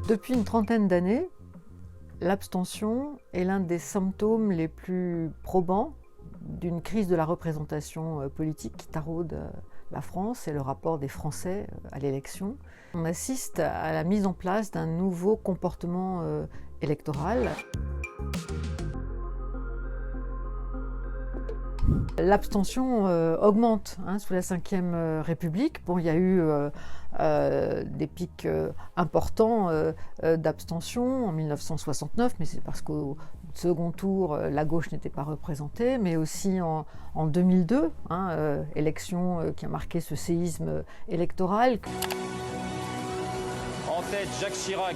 Depuis une trentaine d'années, l'abstention est l'un des symptômes les plus probants d'une crise de la représentation politique qui taraude la France et le rapport des Français à l'élection. On assiste à la mise en place d'un nouveau comportement électoral. L'abstention augmente sous la Ve République. Bon, il y a eu des pics importants d'abstention en 1969, mais c'est parce qu'au second tour, la gauche n'était pas représentée, mais aussi en 2002, élection qui a marqué ce séisme électoral. En tête, Jacques Chirac,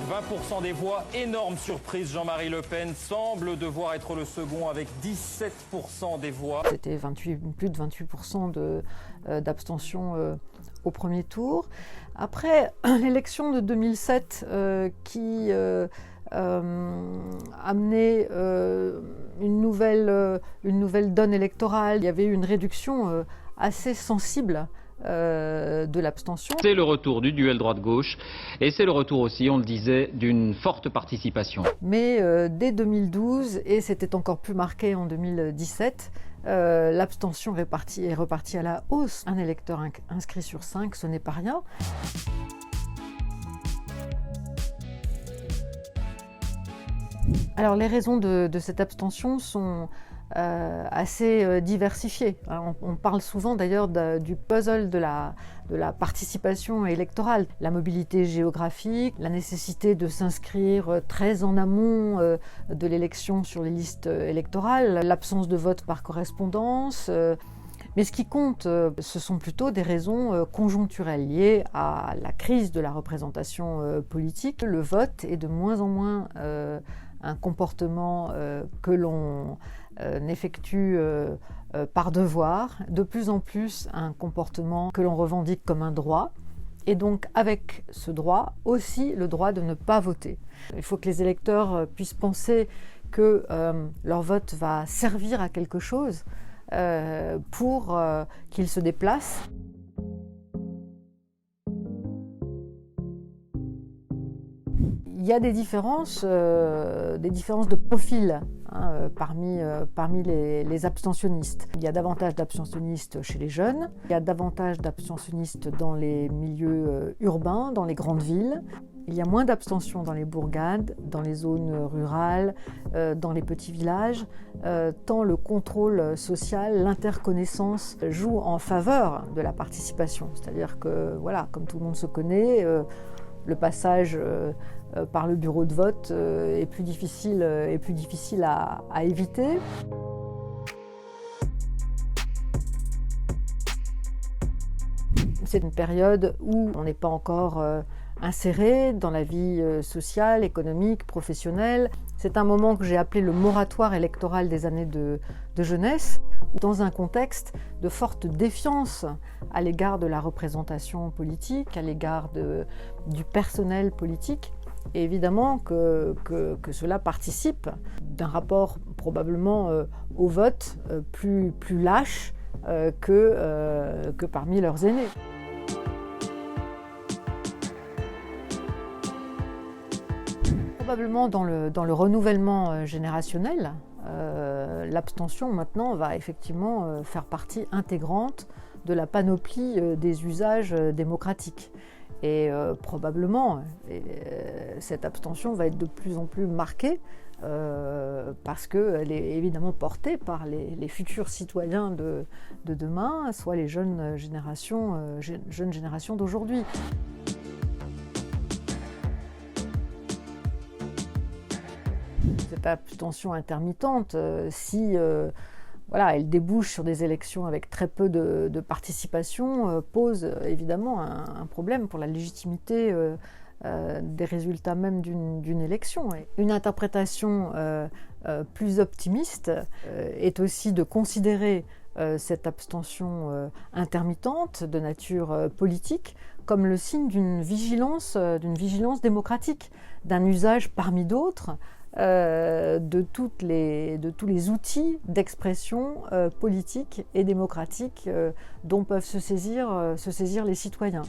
20% des voix. Énorme surprise, Jean-Marie Le Pen semble devoir être le second avec 17% des voix. C'était plus de 28% d'abstention au premier tour. Après l'élection de 2007 qui amenait une nouvelle donne électorale, il y avait eu une réduction assez sensible de l'abstention. C'est le retour du duel droite-gauche et c'est le retour aussi, on le disait, d'une forte participation. Mais dès 2012, et c'était encore plus marqué en 2017, l'abstention est repartie à la hausse. Un électeur inscrit sur 5, ce n'est pas rien. Alors les raisons de cette abstention sont assez diversifiées. On parle souvent d'ailleurs du puzzle de la participation électorale. La mobilité géographique, la nécessité de s'inscrire très en amont de l'élection sur les listes électorales, l'absence de vote par correspondance. Mais ce qui compte, ce sont plutôt des raisons conjoncturelles liées à la crise de la représentation politique. Le vote est de moins en moins un comportement que l'on effectue par devoir, de plus en plus un comportement que l'on revendique comme un droit, et donc avec ce droit aussi le droit de ne pas voter. Il faut que les électeurs puissent penser que leur vote va servir à quelque chose pour qu'ils se déplacent. Il y a des différences de profil parmi les abstentionnistes. Il y a davantage d'abstentionnistes chez les jeunes, il y a davantage d'abstentionnistes dans les milieux urbains, dans les grandes villes. Il y a moins d'abstention dans les bourgades, dans les zones rurales, dans les petits villages, tant le contrôle social, l'interconnaissance jouent en faveur de la participation. C'est-à-dire que, voilà, comme tout le monde se connaît, le passage par le bureau de vote est plus difficile à éviter. C'est une période où on n'est pas encore inséré dans la vie sociale, économique, professionnelle. C'est un moment que j'ai appelé le moratoire électoral des années de jeunesse, dans un contexte de forte défiance à l'égard de la représentation politique, à l'égard du personnel politique. Et évidemment que cela participe d'un rapport probablement au vote plus lâche que parmi leurs aînés. Probablement dans le renouvellement générationnel, l'abstention maintenant va effectivement faire partie intégrante de la panoplie des usages démocratiques. Et probablement, cette abstention va être de plus en plus marquée parce qu'elle est évidemment portée par les futurs citoyens de demain, soit les jeunes générations d'aujourd'hui. Cette abstention intermittente, si elle débouche sur des élections avec très peu de participation, pose évidemment un problème pour la légitimité des résultats même d'une élection. Une interprétation plus optimiste est aussi de considérer cette abstention intermittente de nature politique comme le signe d'une vigilance démocratique, d'un usage parmi d'autres de tous les outils d'expression politique et démocratique dont peuvent se saisir les citoyens.